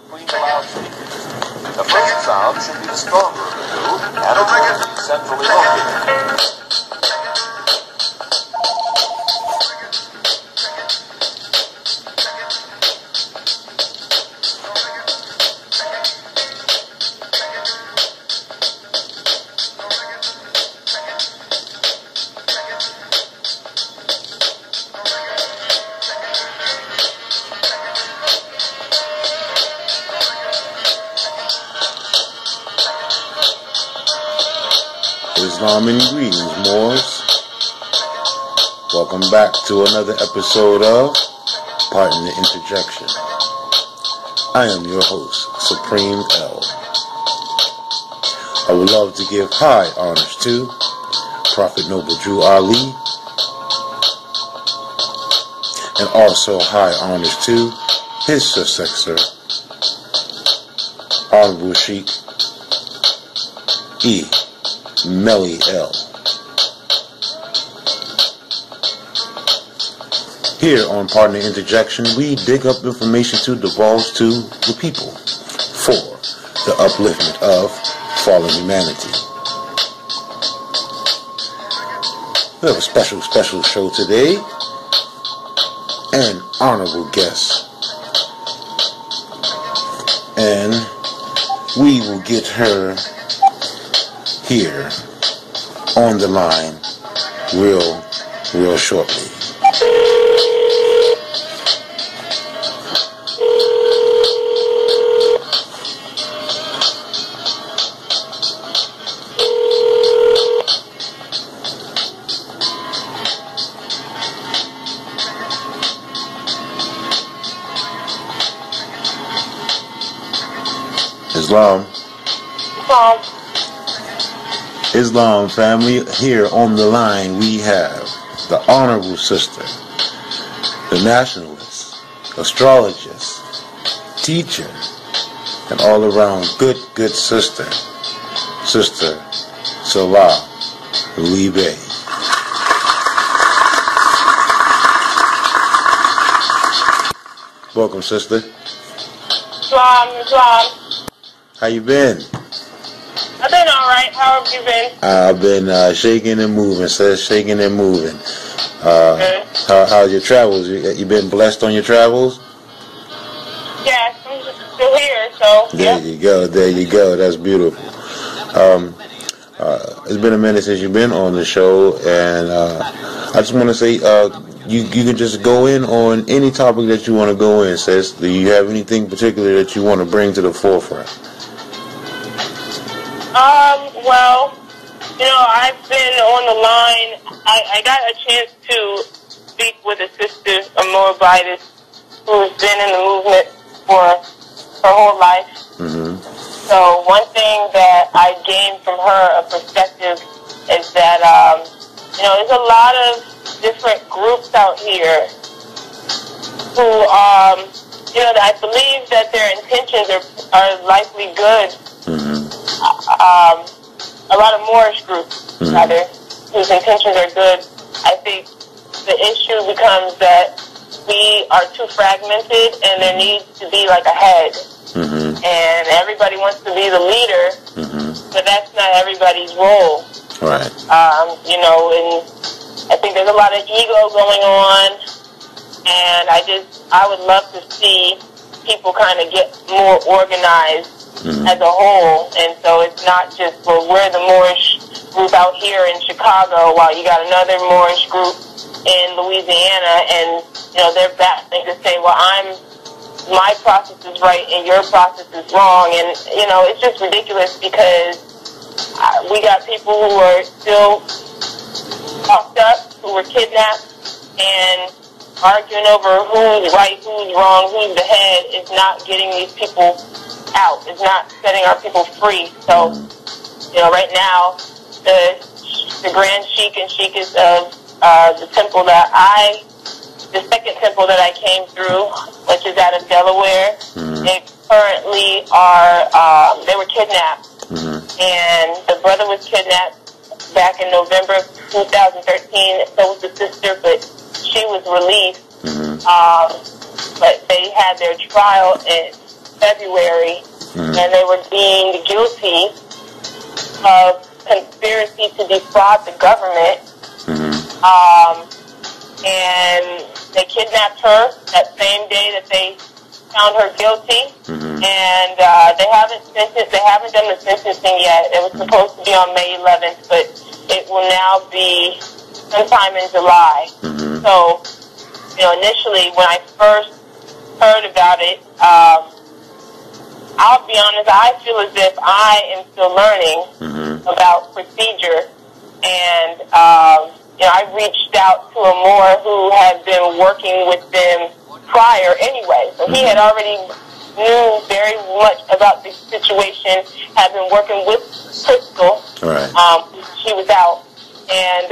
between the loudspeakers. The first sound should be the stronger of the two, and it will be centrally located. Islam and greetings, Moors. Welcome back to another episode of Pardon the Interjection. I am your host, Supreme L. I would love to give high honors to Prophet Noble Drew Ali, and also high honors to his successor, Honorable Sheikess Melly L. Here on Pardon the Interjection, we dig up information to divulge to the people for the upliftment of fallen humanity. We have a special show today. An honorable guest. And we will get her here on the line real shortly. Islam family, here on the line we have the Honorable Sister, the nationalist, astrologist, teacher, and all around good sister, Sister Selah Li Bey. Welcome, sister. Islam. How you been? I've been alright. How have you been? I've been shaking and moving, sis. Shaking and moving. How's your travels? You been blessed on your travels? Yes, I'm still here, so There you go. That's beautiful. It's been a minute since you've been on the show, and I just want to say you can just go in on any topic that you want to go in, sis. Do you have anything particular that you want to bring to the forefront? Well, I've been on the line. I got a chance to speak with a sister, a Moabitess, who's been in the movement for her whole life. Mm-hmm. So one thing that I gained from her, a perspective, is that, there's a lot of different groups out here who, I believe that their intentions are likely good. Mm-hmm. A lot of Moorish groups, mm-hmm. rather, whose intentions are good. I think the issue becomes that we are too fragmented and there needs to be like a head. Mm-hmm. And everybody wants to be the leader, mm-hmm. but that's not everybody's role. Right. And I think there's a lot of ego going on, and I would love to see people kind of get more organized mm-hmm. as a whole, and so it's not just, well, we're the Moorish group out here in Chicago, while you got another Moorish group in Louisiana, and, they're battling to say, well, my process is right and your process is wrong, and, it's just ridiculous because we got people who are still locked up, who were kidnapped, and arguing over who's right, who's wrong, who's the head is not getting these people out. It's not setting our people free. So, right now, the Grand Sheik and Sheikess of the temple the second temple that I came through, which is out of Delaware, they currently they were kidnapped. And the brother was kidnapped back in November of 2013, so was the sister, but she was released. But they had their trial February, and they were deemed guilty of conspiracy to defraud the government. And they kidnapped her that same day that they found her guilty, and they haven't done the sentencing yet. It was supposed to be on May 11th, but it will now be sometime in July. So, initially when I first heard about it, I'll be honest, I feel as if I am still learning about procedure, and I reached out to a Moor who had been working with them prior anyway. So he had already knew very much about the situation, had been working with Crystal. Right. She was out. And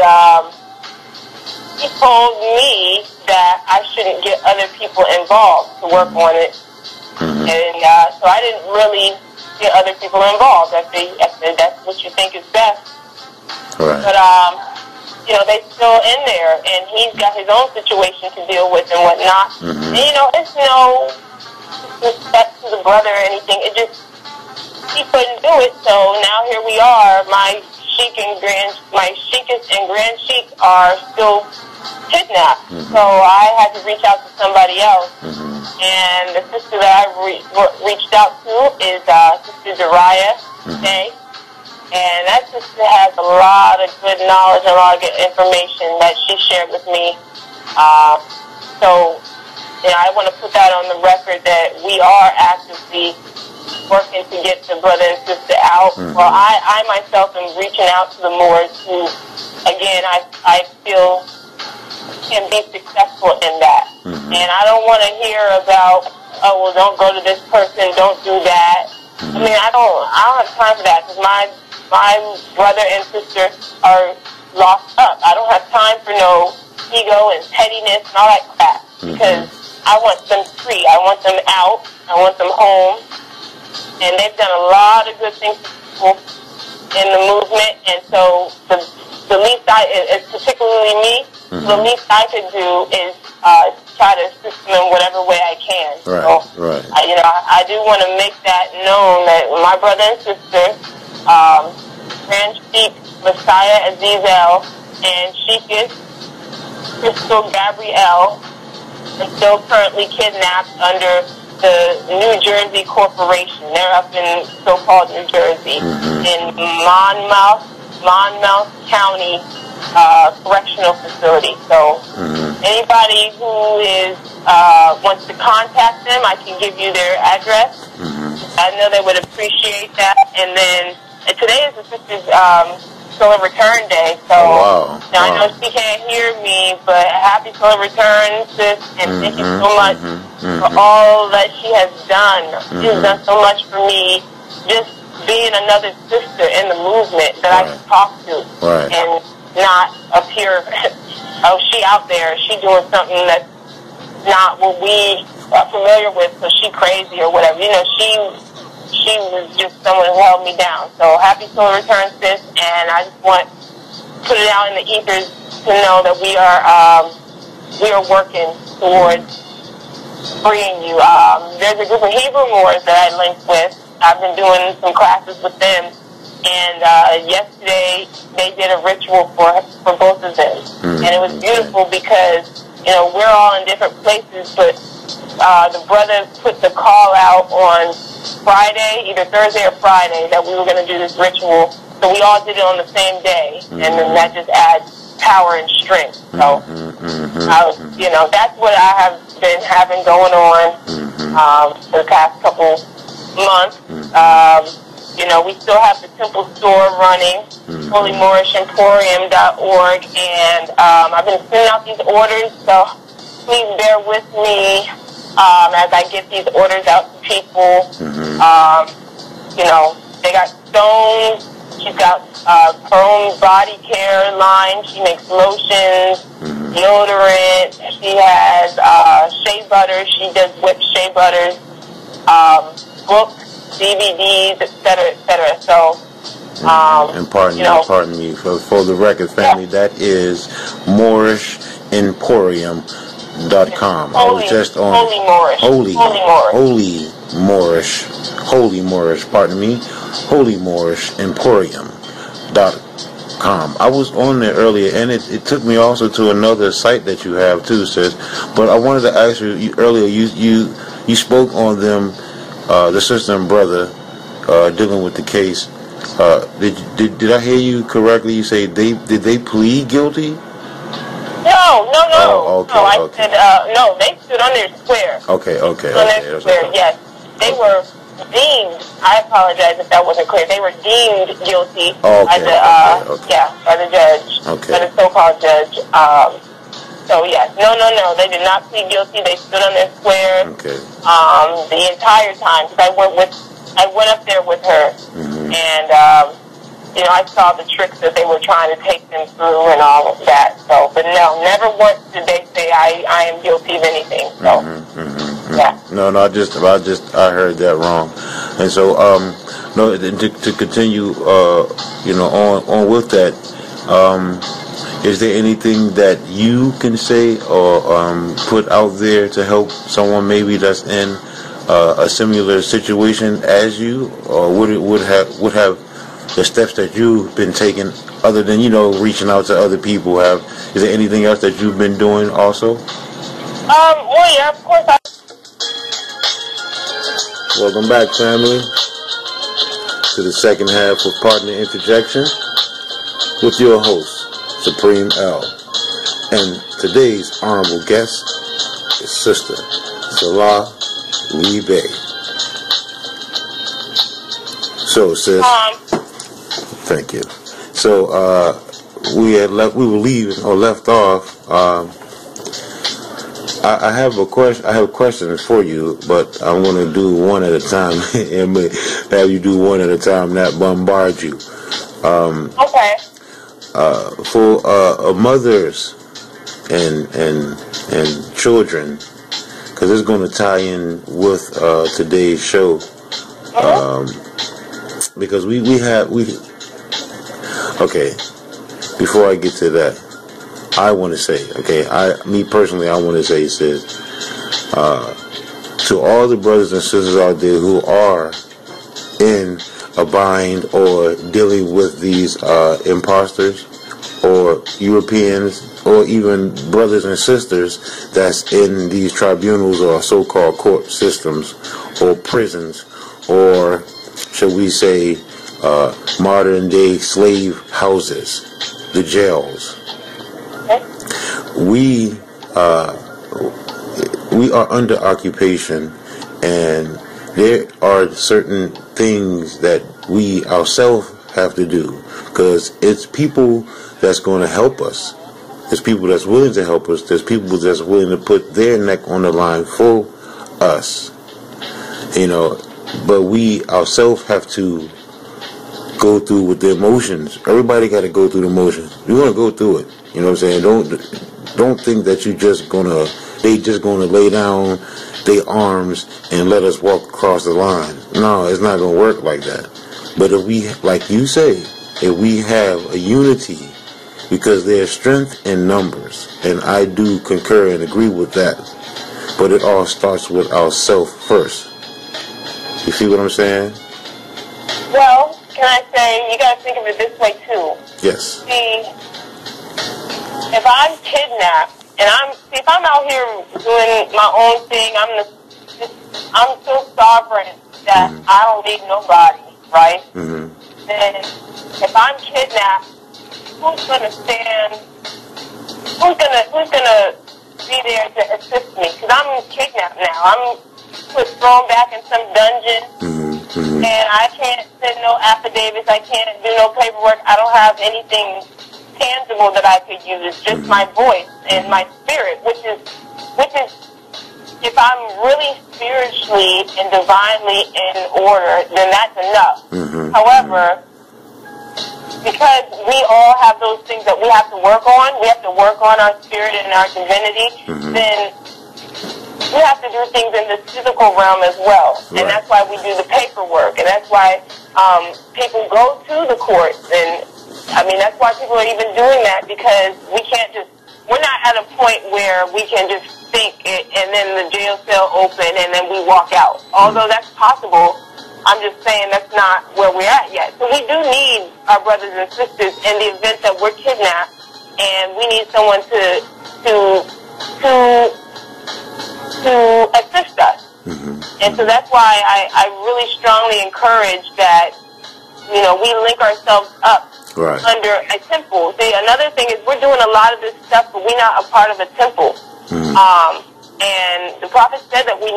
he told me that I shouldn't get other people involved to work on it. And so I didn't really get other people involved. I said, that's what you think is best. Right. But, they're still in there, and he's got his own situation to deal with and whatnot. And, it's no disrespect to the brother or anything. It just, he couldn't do it, so now here we are. My Sheikess and Grand Sheik are still kidnapped. So I had to reach out to somebody else. And the sister that I reached out to is Sister Selah Li Bey. And that sister has a lot of good knowledge, a lot of good information that she shared with me. So, I want to put that on the record that we are actively working to get the brother and sister out. Well, I myself am reaching out to the Moors who, again, I feel can be successful in that. And I don't want to hear about, oh, well, don't go to this person, don't do that. I mean, I don't have time for that, because my brother and sister are locked up. I don't have time for no ego and pettiness and all that crap, because I want them free. I want them out. I want them home. And they've done a lot of good things for people in the movement, and so the least particularly me, the least I could do is try to assist them in whatever way I can. Right, so, right. I do want to make that known that my brother and sister, Grand Sheik Messiah Azizel and Sheikess Crystal Gabrielle, are still currently kidnapped under the New Jersey Corporation. They're up in so-called New Jersey, in Monmouth County Correctional Facility. So anybody who wants to contact them, I can give you their address. I know they would appreciate that. And then today is the sister's Solar Return Day, so I know she can't hear me, but happy Solar Return, sis, and thank you so much for all that she has done. She has done so much for me, just being another sister in the movement that I can talk to, and not appear, oh, she out there, she doing something that's not what we are familiar with, so she crazy or whatever. She was just someone who held me down. So happy Solar Return, sis, and I just want to put it out in the ethers to know that we are working towards freeing you. There's a group of Hebrew Moors that I linked with. I've been doing some classes with them, and yesterday they did a ritual for both of them, and it was beautiful because we're all in different places, but the brother put the call out on Friday, either Thursday or Friday, that we were going to do this ritual. So we all did it on the same day, and then that just adds power and strength. So, that's what I have been having going on for the past couple months. We still have the temple store running, HolyMoorishEmporium.org, and I've been sending out these orders, so please bear with me as I get these orders out to people. They got stones. She's got her own body care line. She makes lotions, deodorant. She has shea butter. She does whipped shea butters, books, DVDs, etc., etc. So, and pardon me for the record, family. That is MoorishEmporium.com. I was just on Holy Holy Moorish Emporium.com. I was on there earlier, and it took me also to another site that you have too, sis. But I wanted to ask you earlier. You spoke on them, the sister and brother dealing with the case. Did I hear you correctly? You say did they plead guilty? No. Oh, okay, no, I okay. said no. They stood on their square. Okay. On their square, yes. They were deemed. I apologize if that wasn't clear. They were deemed guilty by the by the judge, by the so-called judge. So yes, no. They did not plead guilty. They stood on their square. Okay. The entire time, because I went up there with her, and I saw the tricks that they were trying to take them through and all of that. So, but no, never once did they say I am guilty of anything. So, yeah. No, I heard that wrong, and so to continue, on with that. Is there anything that you can say or put out there to help someone maybe that's in a similar situation as you, or would have the steps that you've been taking, other than reaching out to other people? Is there anything else that you've been doing also? Well, yeah, of course. Welcome back, family, to the second half of Partner Interjection with your host, Supreme L. And today's honorable guest is Sister Selah Li Bey. So, sis, thank you. So, we were left off. I have questions for you, but I'm going to do one at a time, and have you do one at a time, not bombard you. Okay. For mothers and children, because it's going to tie in with today's show. Because okay. Before I get to that, I want to say, I want to say, sis, to all the brothers and sisters out there who are in a bind or dealing with these imposters or Europeans or even brothers and sisters that's in these tribunals or so-called court systems or prisons, or shall we say modern day slave houses, the jails. We are under occupation, and there are certain things that we ourselves have to do, because it's people that's going to help us. There's people that's willing to help us. There's people that's willing to put their neck on the line for us. But we ourselves have to go through with the emotions. Everybody got to go through the emotions. You're going to go through it. You know what I'm saying? Don't think that they just gonna lay down their arms and let us walk across the line. No, it's not gonna work like that. But if we, like you say, if we have a unity, because there's strength in numbers, and I do concur and agree with that. But it all starts with ourselves first. You see what I'm saying? Well, can I say, you gotta think of it this way too. Yes. See, if I'm kidnapped, and if I'm out here doing my own thing, I'm so sovereign that I don't need nobody, right? Then if I'm kidnapped, who's gonna be there to assist me? Because I'm kidnapped now. I'm thrown back in some dungeon, and I can't send no affidavits. I can't do no paperwork. I don't have anything tangible that I could use, just my voice and my spirit, which is if I'm really spiritually and divinely in order, then that's enough. However, because we all have those things that we have to work on, we have to work on our spirit and our divinity, then we have to do things in the physical realm as well. And that's why we do the paperwork, and that's why people go to the courts, and that's why people are even doing that, because we can't just we're not at a point where we can just think it and then the jail cell open and then we walk out. Although that's possible, I'm just saying that's not where we're at yet. So we do need our brothers and sisters in the event that we're kidnapped, and we need someone to assist us. And so that's why I really strongly encourage that, you know, we link ourselves up under a temple. See, another thing is we're doing a lot of this stuff, but we're not a part of a temple. And the prophet said that we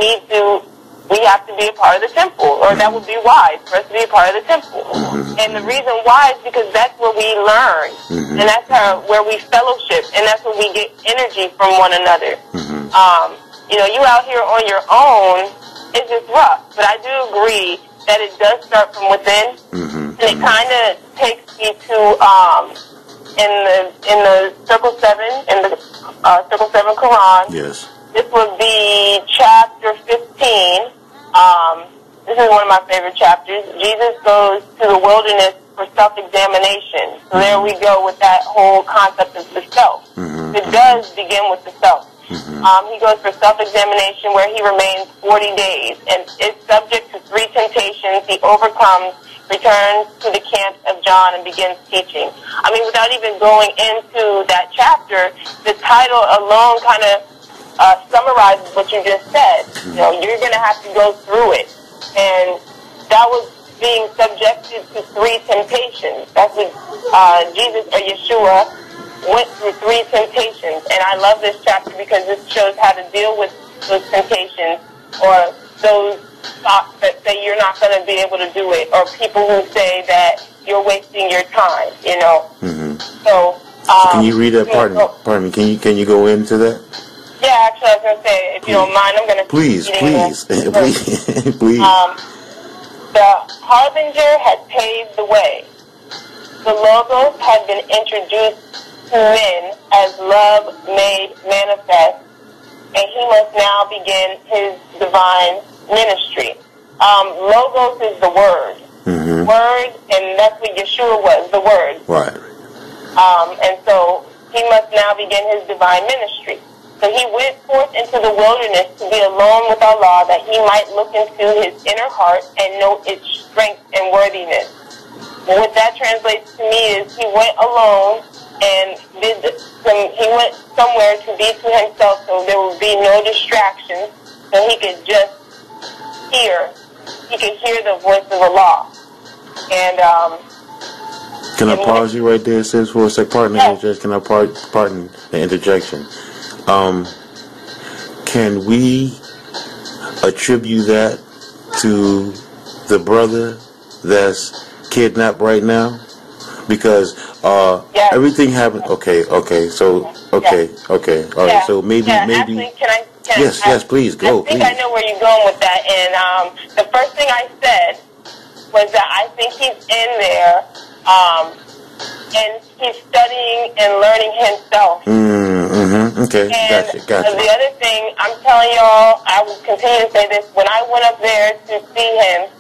have to be a part of the temple, or that would be wise for us to be a part of the temple. And the reason why is because that's where we learn, and that's where we fellowship, and that's where we get energy from one another. You know, you out here on your own, it's just rough. But I do agree that it does start from within, and it kind of takes me to in the Circle 7, in the Circle 7 Quran. Yes. This would be chapter 15. This is one of my favorite chapters. Jesus goes to the wilderness for self-examination. So there we go with that whole concept of the self. It does begin with the self. He goes for self-examination where he remains 40 days and is subject to 3 temptations. He overcomes, returns to the camp of John, and begins teaching. I mean, without even going into that chapter, the title alone kind of summarizes what you just said. You know, you're going to have to go through it. And that was being subjected to 3 temptations. That's what Jesus or Yeshua went through 3 temptations. And I love this chapter because this shows how to deal with those temptations, or those thoughts that say you're not going to be able to do it, or people who say that you're wasting your time, you know. So can you read that? Pardon me. Can you go into that? Yeah, actually, I was going to say, if you don't mind, I'm going to... Please. The harbinger had paved the way. The Logos had been introduced to men as love made manifest, and he must now begin his divine ministry. Logos is the word. Word, and that's what Yeshua was, the word. Right. And so he must now begin his divine ministry. So he went forth into the wilderness to be alone with Allah, that he might look into his inner heart and know its strength and worthiness. And what that translates to me is he went alone and he went somewhere to be to himself, so there would be no distractions, so he could just hear. He could hear the voice of Allah. And can I pause you right there, sis, for a sec? Pardon the interjection. Can I pardon the interjection? Can we attribute that to the brother that's kidnapped right now? Because everything happened. Okay. All right. So maybe. Actually, Yes. Please go. I think I know where you're going with that. And the first thing I said was that I think he's in there, and he's studying and learning himself. Okay, and gotcha. The other thing, I'm telling y'all, I will continue to say this, when I went up there to see him,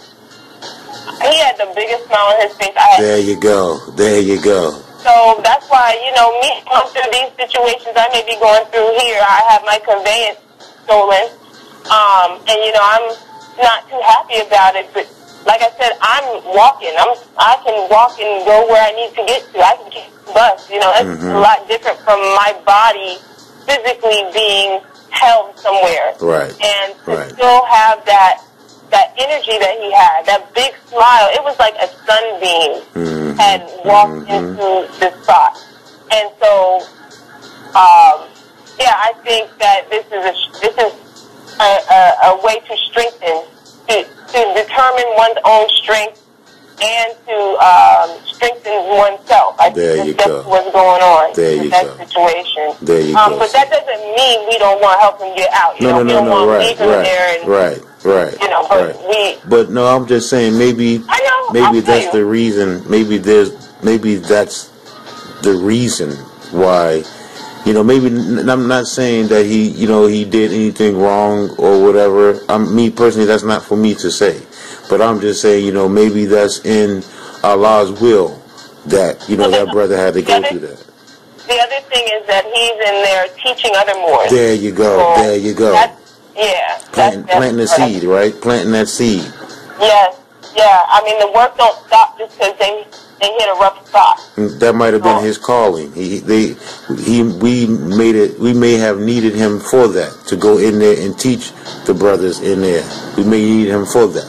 he had the biggest smile on his face I had. There you go. So that's why, you know, me going through these situations I may be going through here, I have my conveyance stolen, and, you know, I'm not too happy about it, but like I said, I'm walking. I can walk and go where I need to get to. I can get the bus. You know, that's a lot different from my body physically being held somewhere. Right. And to still have that energy that he had, that big smile. It was like a sunbeam had walked into this spot. And so, I think that this is a way to strengthen. To determine one's own strength and to strengthen oneself. I think that's what's going on in that situation. There you go. But that doesn't mean we don't want to help him get out. We don't want to leave him there. Right. You know, but no, I'm just saying maybe that's the reason. Maybe that's the reason why. You know, maybe I'm not saying that he did anything wrong or whatever. Me personally, that's not for me to say. But I'm just saying, maybe that's in Allah's will that, that brother had to go through that. the other thing is that he's in there teaching other Moors. There you go. So there you go. Planting the seed, right? Planting that seed. Yes. Yeah. I mean, the work don't stop just because they hit a rough spot. That might have been his calling. We may have needed him for that, to go in there and teach the brothers in there. We may need him for that.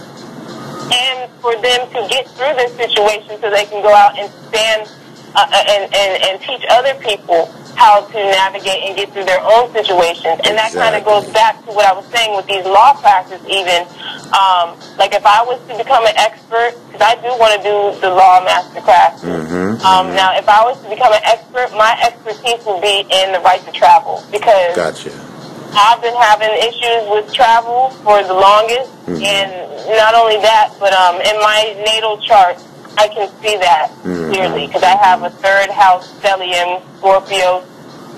And for them to get through this situation so they can go out and stand and teach other people how to navigate and get through their own situations. And that kind of goes back to what I was saying with these law classes even. Like if I was to become an expert, because I do want to do the law master classes. Now, if I was to become an expert, my expertise will be in the right to travel. Because I've been having issues with travel for the longest. And not only that, but in my natal chart, I can see that clearly because I have a third house stellium, Scorpio.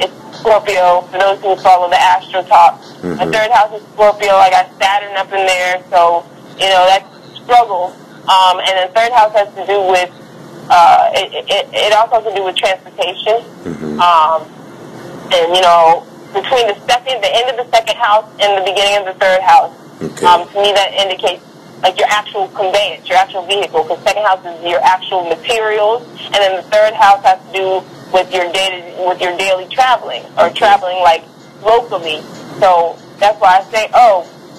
It's Scorpio for those who follow the astro talk. My third house is Scorpio. I got Saturn up in there, so that's struggle. And the third house has to do with it also has to do with transportation. And between the end of the second house and the beginning of the third house, to me that indicates like your actual conveyance, your actual vehicle, because second house is your actual materials, and then the third house has to do with your daily traveling, or traveling like locally. So that's why I say,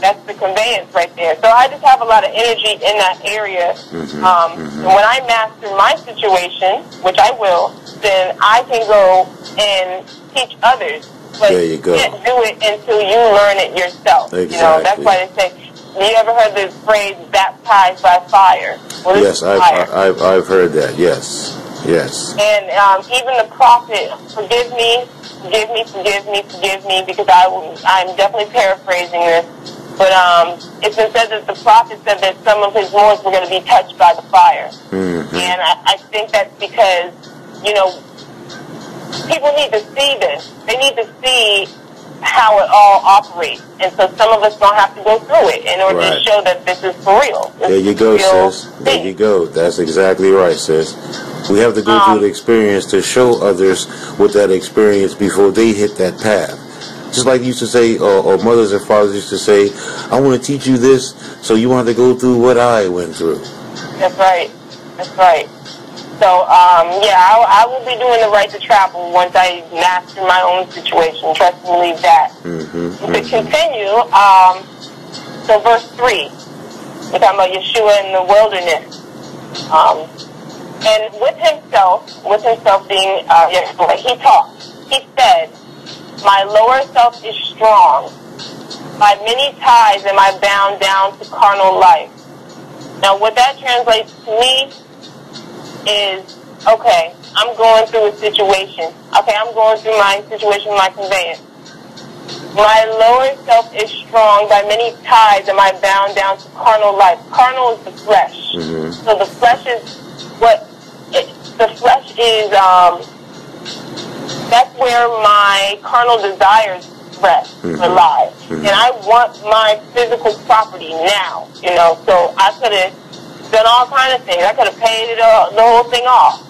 that's the conveyance right there. So I just have a lot of energy in that area. And when I master my situation, which I will, then I can go and teach others. But you can't do it until you learn it yourself. That's why they say, you ever heard the phrase "baptized by fire"? Well, yes, I've heard that. Yes. And even the prophet, forgive me, because I'm definitely paraphrasing this. But it's been said that the prophet said that some of his wounds were going to be touched by the fire. And I think that's because people need to see this. They need to see how it all operates. And so some of us don't have to go through it in order to show that this is for real. There you go, sis. There you go. That's exactly right, sis. We have to go through the experience to show others what that experience before they hit that path. Just like you used to say, or mothers and fathers used to say, I want to teach you this, so you want to go through what I went through. That's right. So, I will be doing the right to travel once I master my own situation. Trust and believe that. To continue, so verse 3, we're talking about Yeshua in the wilderness. And with himself being Yeshua, he talked. He said, my lower self is strong. By many ties am I bound down to carnal life. Now, what that translates to me is, okay, I'm going through a situation. Okay, I'm going through my situation, my conveyance. My lower self is strong. By many ties am I bound down to carnal life. Carnal is the flesh. So the flesh is that's where my carnal desires rest or lie. And I want my physical property now, so I could have done all kinds of things. I could have paid the whole thing off.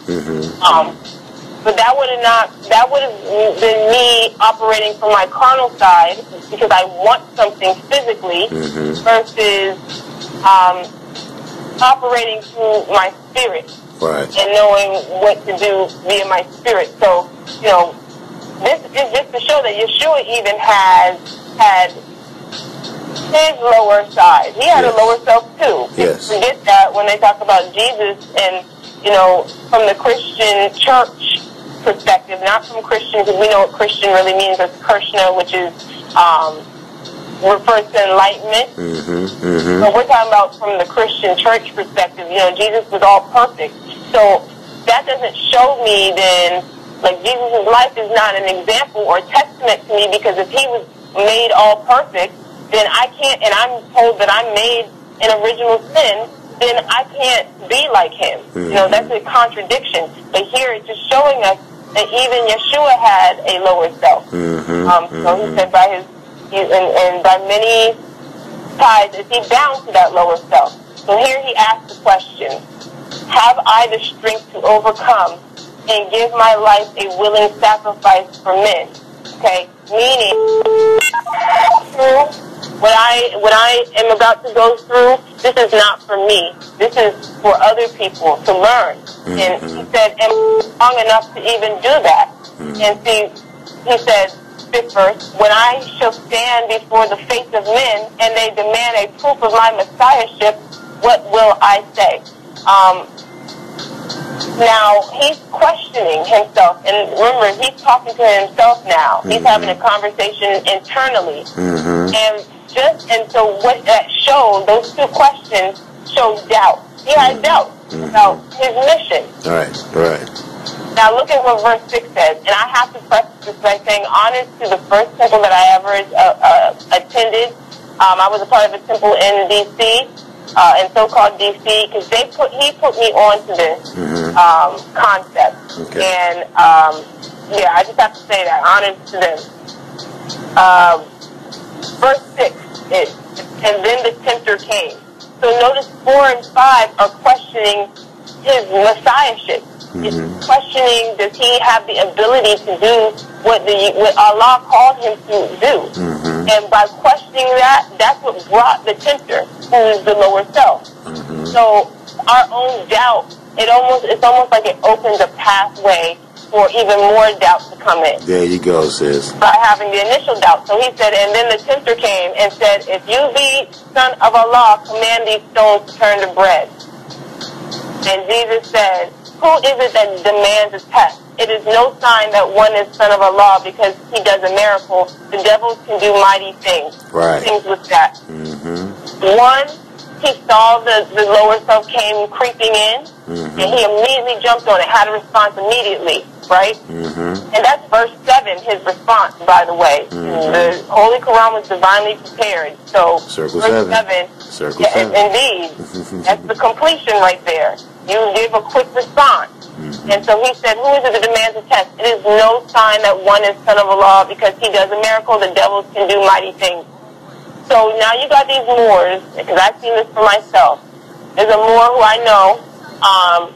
But that would have been me operating from my carnal side because I want something physically versus operating through my spirit and knowing what to do via my spirit. So, this is just to show that Yeshua even had his lower side. He had a lower self too. Forget that when they talk about Jesus and, from the Christian church perspective, not from Christian, because we know what Christian really means as Krishna, which is refers to enlightenment. But we're talking about from the Christian church perspective. Jesus was all perfect. So that doesn't show me then, like Jesus' life is not an example or testament to me, because if he was made all perfect, then I can't, and I'm told that I'm made in original sin, then I can't be like him. That's a contradiction. But here it's just showing us that even Yeshua had a lower self. So he said and by many ties is he bound to that lower self. So here he asked the question, have I the strength to overcome and give my life a willing sacrifice for men. Okay? Meaning, what I am about to go through, this is not for me. This is for other people to learn. And he said, am I strong enough to even do that? And see, he said, fifth verse, when I shall stand before the face of men and they demand a proof of my messiahship, what will I say? Now, he's questioning himself. And remember, he's talking to himself now. He's having a conversation internally. And so what that showed, those two questions showed doubt. He had doubt about his mission. Right. Now look at what verse 6 says. And I have to preface this by saying honors to the first temple that I ever attended. I was a part of a temple in D.C., in so-called D.C., because he put me on to this concept. Okay. And, I just have to say that. Honors to them. Verse 6 is, and then the tempter came. So notice 4 and 5 are questioning his messiahship. It's questioning, does he have the ability to do what Allah called him to do? And by questioning that, that's what brought the tempter, who is the lower self. So our own doubt, it's almost like it opens a pathway for even more doubt to come in. There you go, sis. By having the initial doubt. So he said, and then the tempter came and said, if you be son of Allah, command these stones to turn to bread. And Jesus said, who is it that demands a test? It is no sign that one is son of Allah because he does a miracle. The devils can do mighty things. Right. Things with that. One, he saw the lower self came creeping in, and he immediately jumped on it, had a response immediately, right? And that's verse 7, his response, by the way. The Holy Quran was divinely prepared. So, Circle verse 7. 7. Indeed. That's the completion right there. You give a quick response. And so he said, who is it that demands a test? It is no sign that one is son of Allah because he does a miracle. The devils can do mighty things. So now you got these Moors, because I've seen this for myself. There's a Moor who I know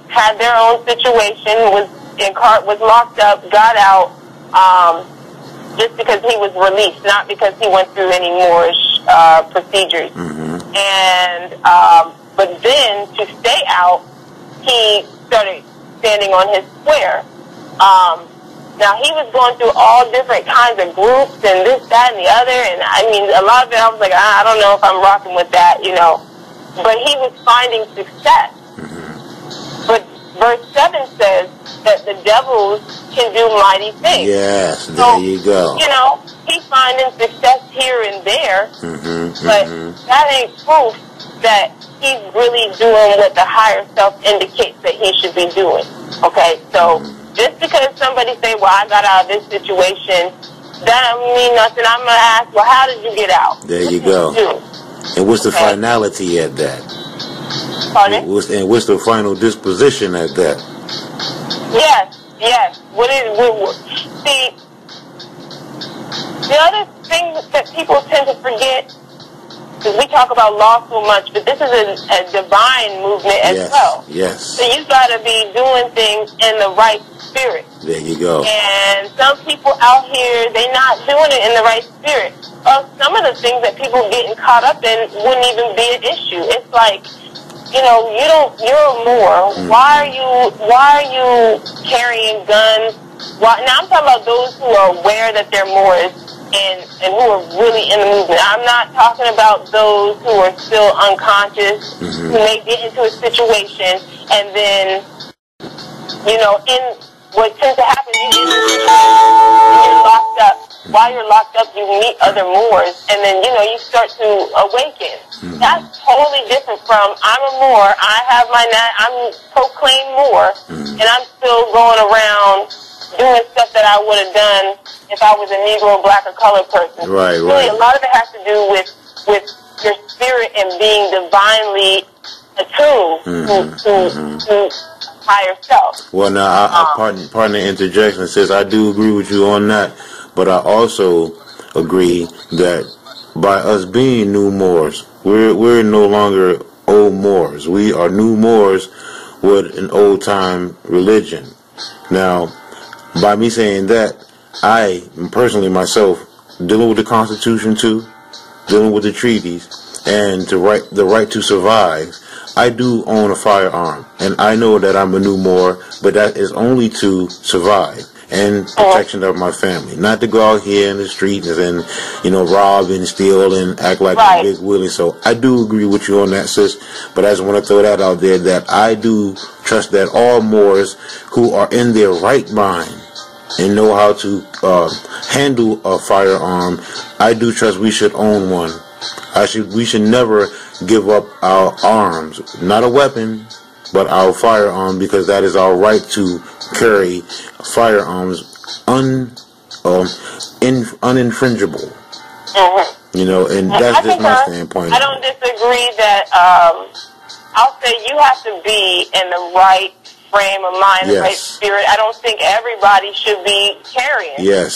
had their own situation, was locked up, got out, just because he was released, not because he went through any Moorish procedures. And but then to stay out, he started standing on his square. Now, he was going through all different kinds of groups and this, that, and the other. And, I mean, a lot of it, I was like, I don't know if I'm rocking with that, you know. But he was finding success. But verse 7 says that the devils can do mighty things. Yes, there you go. You know, he's finding success here and there. But that ain't proof that he's really doing what the higher self indicates that he should be doing. Okay, so just because somebody say, well, I got out of this situation, that don't mean nothing. I'm going to ask, well, how did you get out? There you go. And what's the finality at that? Pardon? And what's the final disposition at that? Yes. See, the other thing that people tend to forget, because we talk about law so much, but this is a divine movement as well. Yes. So you got to be doing things in the right spirit. There you go. And some people out here, they're not doing it in the right spirit. Some of the things that people getting caught up in wouldn't even be an issue. It's like, you know, you're a Moor. Why are you carrying guns? Now I'm talking about those who are aware that they're Moors and who are really in the movement. I'm not talking about those who are still unconscious, who may get into a situation and then, you know, in what tends to happen, you get into a situation and you're locked up. While you're locked up, you meet other Moors, and then, you know, you start to awaken. That's totally different from, I'm a Moor, I'm proclaimed Moor, and I'm still going around doing stuff that I would have done if I was a Negro, black, or colored person. Right. Really, a lot of it has to do with your spirit and being divinely attuned to higher self. Well, now, pardon the interjection, says I do agree with you on that, but I also agree that by us being new Moors, we're no longer old Moors. We are new Moors with an old time religion. Now, by me saying that, I personally myself dealing with the Constitution too, dealing with the treaties, and the right to survive. I do own a firearm, and I know that I'm a new Moor, but that is only to survive and protection of my family, not to go out here in the streets and rob and steal and act like a big willie. So I do agree with you on that, sis. But I just want to throw that out there that I do trust that all Moors who are in their right mind and know how to handle a firearm, I do trust we should own one. We should never give up our arms, not a weapon, but our firearm, because that is our right to carry firearms uninfringible. And that's just my standpoint. I don't disagree that I'll say you have to be in the right frame of mind, the right spirit. I don't think everybody should be carrying. I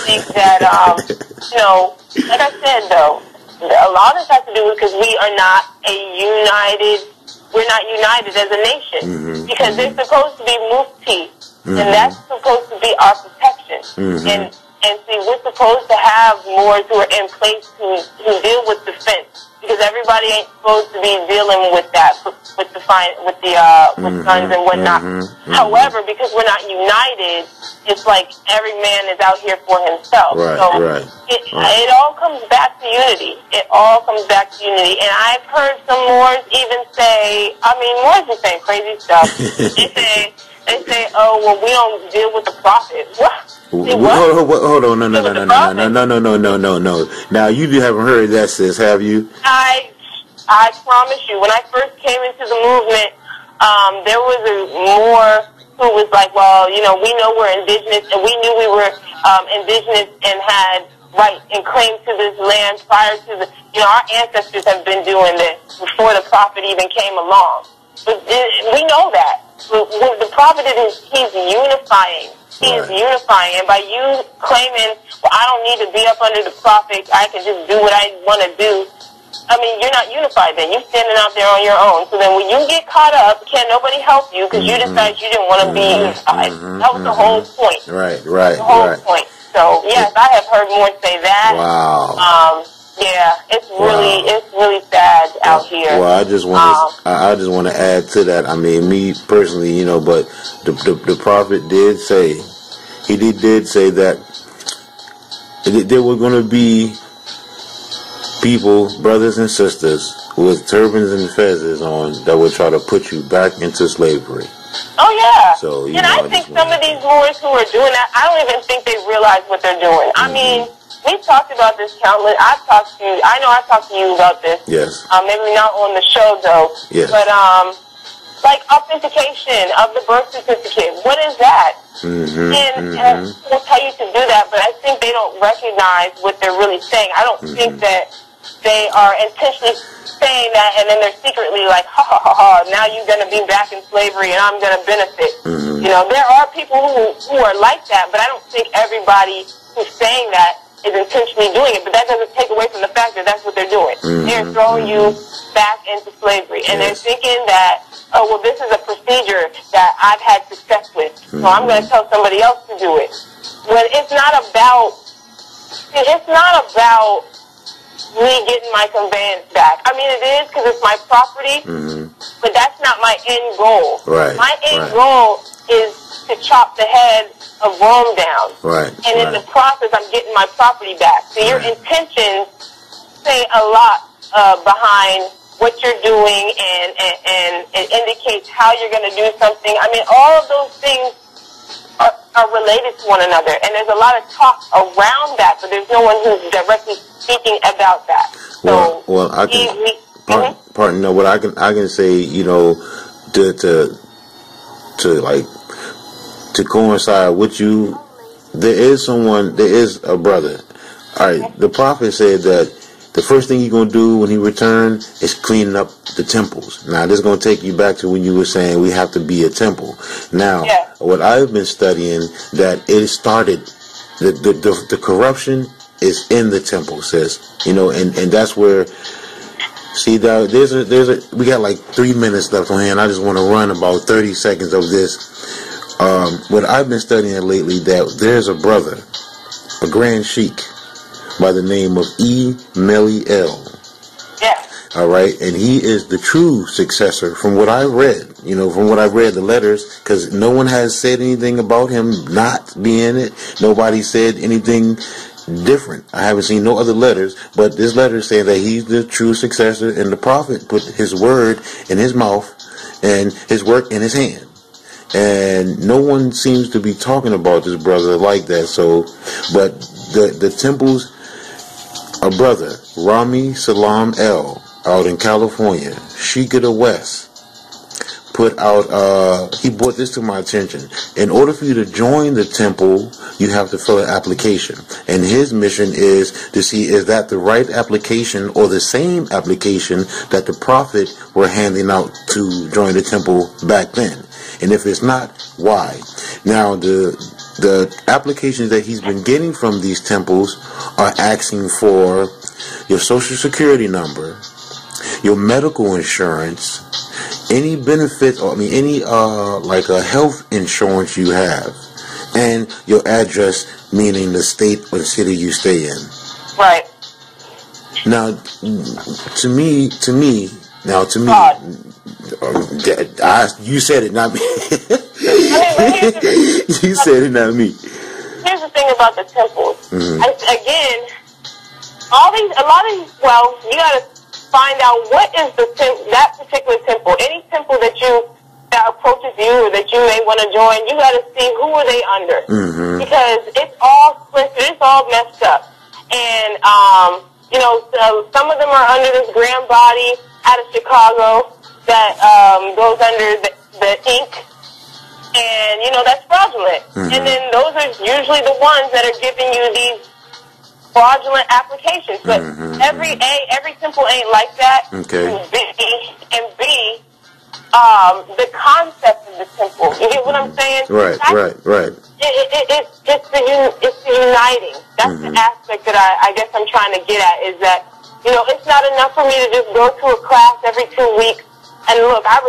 think that, like I said, though, a lot of this has to do with because we're not united as a nation. Because they're supposed to be mufti, and that's supposed to be our protection. And see, we're supposed to have Moors who are in place who deal with defense, because everybody ain't supposed to be dealing with that, with guns and whatnot. However, because we're not united, it's like every man is out here for himself. It all comes back to unity. It all comes back to unity. And I've heard some Moors even say, Moors be saying crazy stuff. They say, oh, well, we don't deal with the Prophet. What? Hold on, no. Now, you haven't heard that, sis, have you? I promise you, when I first came into the movement, there was a Moor who was like, well, we know we're indigenous, and we knew we were indigenous and had right and claim to this land prior to our ancestors have been doing this before the Prophet even came along. But we know that. The Prophet he's unifying. He is unifying, and by you claiming, well, I don't need to be up under the Prophet, I can just do what I want to do, you're not unified then. You're standing out there on your own. So then when you get caught up, can't nobody help you because you decided you didn't want to be unified. That was the whole point. The whole point. So, yes, I have heard more say that. Wow. It's really sad out here. Well, I just want to add to that. Me personally, but the Prophet did say, he did say that there were going to be people, brothers and sisters, with turbans and feathers on that would try to put you back into slavery. Oh, yeah. So, I think some of these Moors who are doing that, I don't even think they realize what they're doing. We've talked about this countless. I know I've talked to you about this. Yes. Maybe not on the show, though. Yes. But, like authentication of the birth certificate. What is that? And they'll tell you to do that, but I think they don't recognize what they're really saying. I don't think that they are intentionally saying that, and then they're secretly like, ha, ha, ha, ha, now you're going to be back in slavery, and I'm going to benefit. There are people who are like that, but I don't think everybody who's saying that is intentionally doing it, but that doesn't take away from the fact that that's what they're doing. They're throwing you back into slavery, and they're thinking that, oh, well, this is a procedure that I've had success with, so I'm going to tell somebody else to do it. When it's not about me getting my conveyance back. It is because it's my property, but that's not my end goal. My end goal is to chop the head of Rome down. And in the process, I'm getting my property back. So your intentions say a lot behind what you're doing, and it indicates how you're going to do something. All of those things are related to one another, and there's a lot of talk around that, but there's no one who's directly speaking about that. Well, I can what I can say, to coincide with you, there is a brother. All right, the Prophet said that the first thing he's going to do when he returns is cleaning up the temples. Now, this is going to take you back to when you were saying we have to be a temple. Now, what I've been studying, that it started, the corruption is in the temple, sis. And that's where, see, we got like 3 minutes left on here, and I just want to run about 30 seconds of this. what I've been studying lately, that there's a brother, a Grand Sheik, by the name of E. Yeah. All right, and he is the true successor from what I read. From what I read, the letters, because no one has said anything about him not being it. Nobody said anything different. I haven't seen no other letters, but this letter is saying that he's the true successor, and the prophet put his word in his mouth and his work in his hand. And no one seems to be talking about this brother like that. So, but the temple's a brother, Rami Salam L, out in California, Sheik of the West, put out, he brought this to my attention. In order for you to join the temple, you have to fill an application. And his mission is to see, is that the right application or the same application that the prophet were handing out to join the temple back then. And if it's not, why? Now, the applications that he's been getting from these temples are asking for your social security number, your medical insurance, any benefits, or any like a health insurance you have, and your address, meaning the state or the city you stay in. Right. Now, to me, you said it, not me. You said it, not me. Here's the thing about the temples. Mm-hmm. Again, you gotta find out what is that particular temple. Any temple that approaches you or that you may want to join, you gotta see who are they under. Mm-hmm. Because it's all splintered, it's all messed up. And, some of them are under this grand body out of Chicago that goes under the ink. And, that's fraudulent. Mm-hmm. And then those are usually the ones that are giving you these fraudulent applications. But every temple ain't like that. Okay. And B, the concept of the temple. You get what I'm saying? Right. It's uniting. That's the aspect that I guess I'm trying to get at, is that, it's not enough for me to just go to a class every 2 weeks. And look, that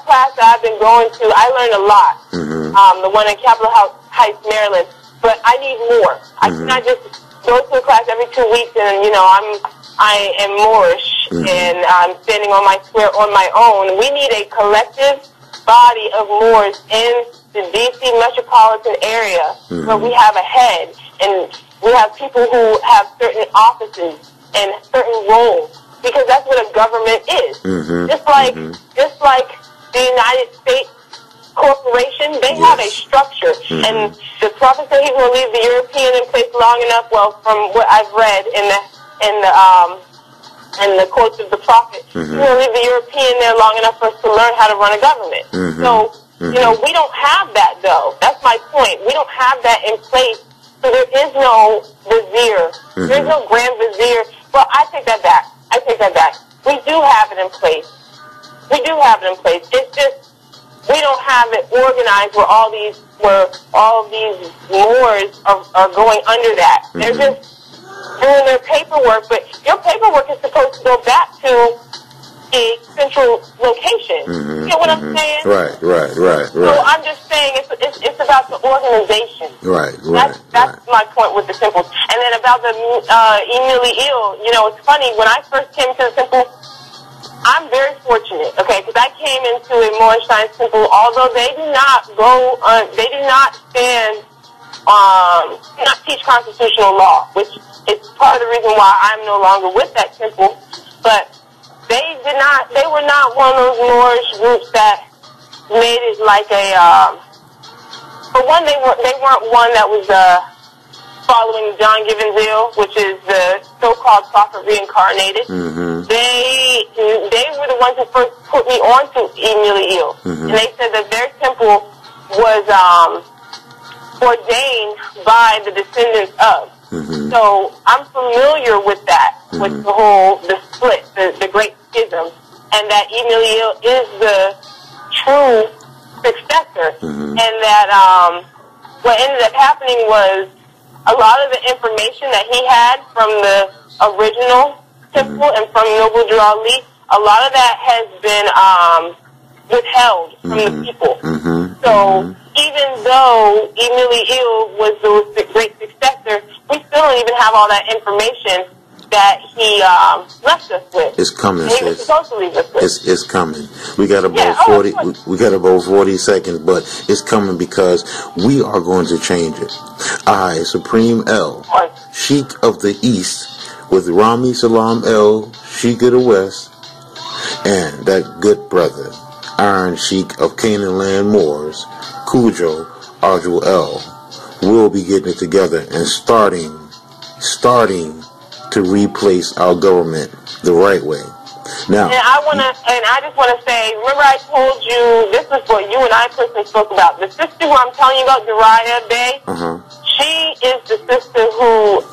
class that I've been going to, I learned a lot. Mm-hmm. The one in Capitol Heights, Maryland. But I need more. I cannot just go to a class every 2 weeks and, I am Moorish and I'm standing on my square on my own. We need a collective body of Moors in the D.C. metropolitan area where we have a head and we have people who have certain offices and certain roles, because that's what a government is. Just like the United States corporation, they have a structure. And the prophet said he will leave the European in place long enough. Well, from what I've read in the quotes of the prophet, he will leave the European there long enough for us to learn how to run a government. So, we don't have that, though. That's my point. We don't have that in place. So there is no vizier. There's no grand vizier. Well, I take that back. We do have it in place. It's just we don't have it organized where all these Moors are going under that. They're just doing their paperwork, but your paperwork is supposed to go back to a central location. You know what I'm saying? Right. So I'm just saying it's about the organization. Right. That's my point with the temples. And then about the Emily Ill, it's funny, when I first came to the temple, I'm very fortunate, okay, because I came into a Moorish Science temple, although they do not teach constitutional law, which is part of the reason why I'm no longer with that temple. But they were not one of those Moorish groups that made it like for one, they weren't one that was following John Givens-Ill, which is the so-called prophet reincarnated. They were the ones who first put me on to Emily Ill. And they said that their temple was ordained by the descendants of. So I'm familiar with that, with the split, the great schism, and that Emily Ill is the true successor. And that what ended up happening was a lot of the information that he had from the original temple and from Noble Drew Ali, a lot of that has been withheld from the people. So even though Emily Hill was the great successor, we still don't even have all that information that he left us with. It's coming, he was supposed to leave us with. It's coming. We got about 40. We got about 40 seconds, but it's coming because we are going to change it. I, Supreme L, Sheik of the East, with Rami Salam L, Sheik of the West, and that good brother, Iron Sheik of Canaan Land Moors, Cujo Arjul L, will be getting it together and starting to replace our government the right way. Now, and I just wanna say, remember I told you this is what you and I personally spoke about. The sister who I'm telling you about, Selah Li Bey, she is the sister who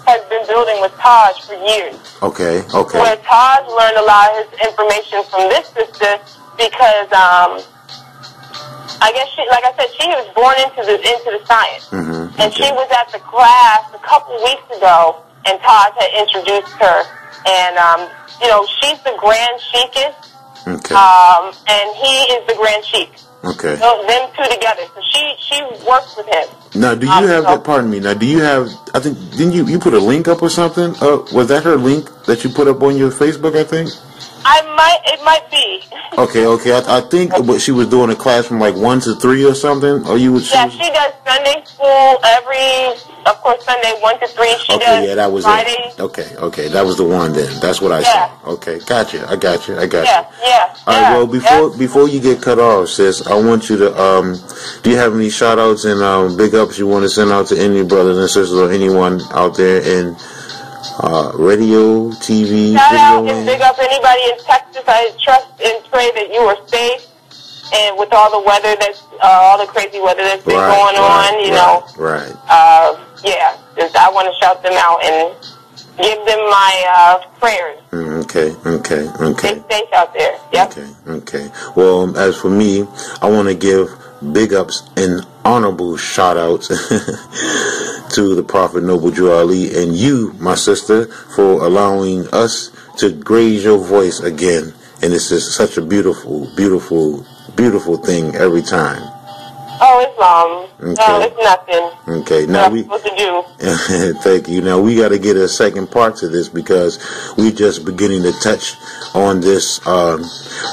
has been building with Taj for years. Okay. Where Taj learned a lot of his information from this sister because I guess she, like I said, she was born into the science, and she was at the class a couple weeks ago, and Taj had introduced her, and you know, she's the Grand Sheikess, and he is the Grand Sheik. Okay. So them two together. So she works with him. Now, do you have that? Pardon me. Now, do you have? I think didn't you put a link up or something? Was that her link that you put up on your Facebook? I think. It might be. Okay. I think she was doing a class from like 1 to 3 or something. Or you would. Yeah, she does Sunday school of course, Sunday 1 to 3. She does. Yeah, that was Friday. it. Okay, that was the one then. That's what I saw. Okay, gotcha. I got you. Yeah. All right. Well, before you get cut off, sis, I want you to do you have any shout outs and big ups you want to send out to any brothers and sisters or anyone out there in radio, TV, shout video out and big up anybody in Texas. I trust and pray that you are safe, and with all the weather all the crazy weather that's been going on, you know. Right. Yeah, I want to shout them out and give them my prayers. Okay. Stay safe out there. Yep. Okay. Well, as for me, I want to give big ups and honorable shout outs to the Prophet Noble Jew Ali and you, my sister, for allowing us to graze your voice again. And it's just such a beautiful thing every time. Oh, Islam. No, it's nothing. Okay, now what to do. Thank you. Now we got to get a second part to this because we're just beginning to touch on this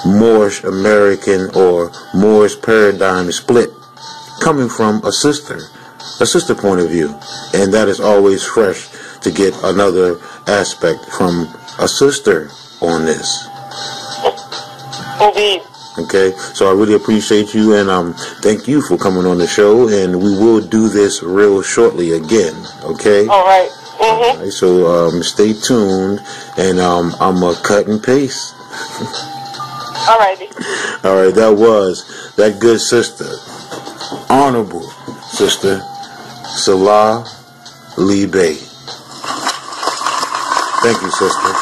Moorish American or Moorish paradigm split coming from a sister point of view, and that is always fresh to get another aspect from a sister on this. Indeed. Okay, so I really appreciate you, and thank you for coming on the show, and we will do this real shortly again, okay? All right. All right, so stay tuned, and I'm a cut and paste. All righty. All right, that was that good sister, honorable sister, Selah Li Bey. Thank you, sister.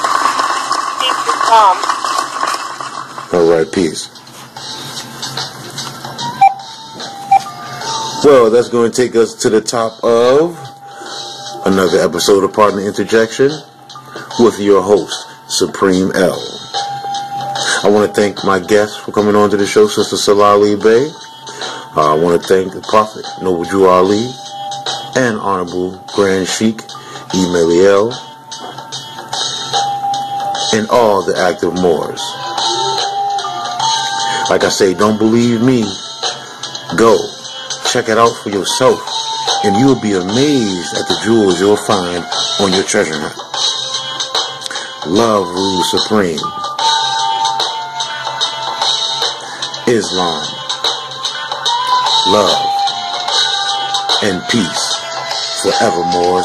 Peace, All right, peace. Well, that's going to take us to the top of another episode of Partner Interjection with your host, Supreme L. I want to thank my guests for coming on to the show, Sister Selah Li Bey. I want to thank the Prophet Noble Jew Ali and Honorable Grand Sheik Emeliel and all the active Moors. Like I say, don't believe me. Go. Check it out for yourself, and you'll be amazed at the jewels you'll find on your treasure hunt. Love rules supreme. Islam, love, and peace forevermore.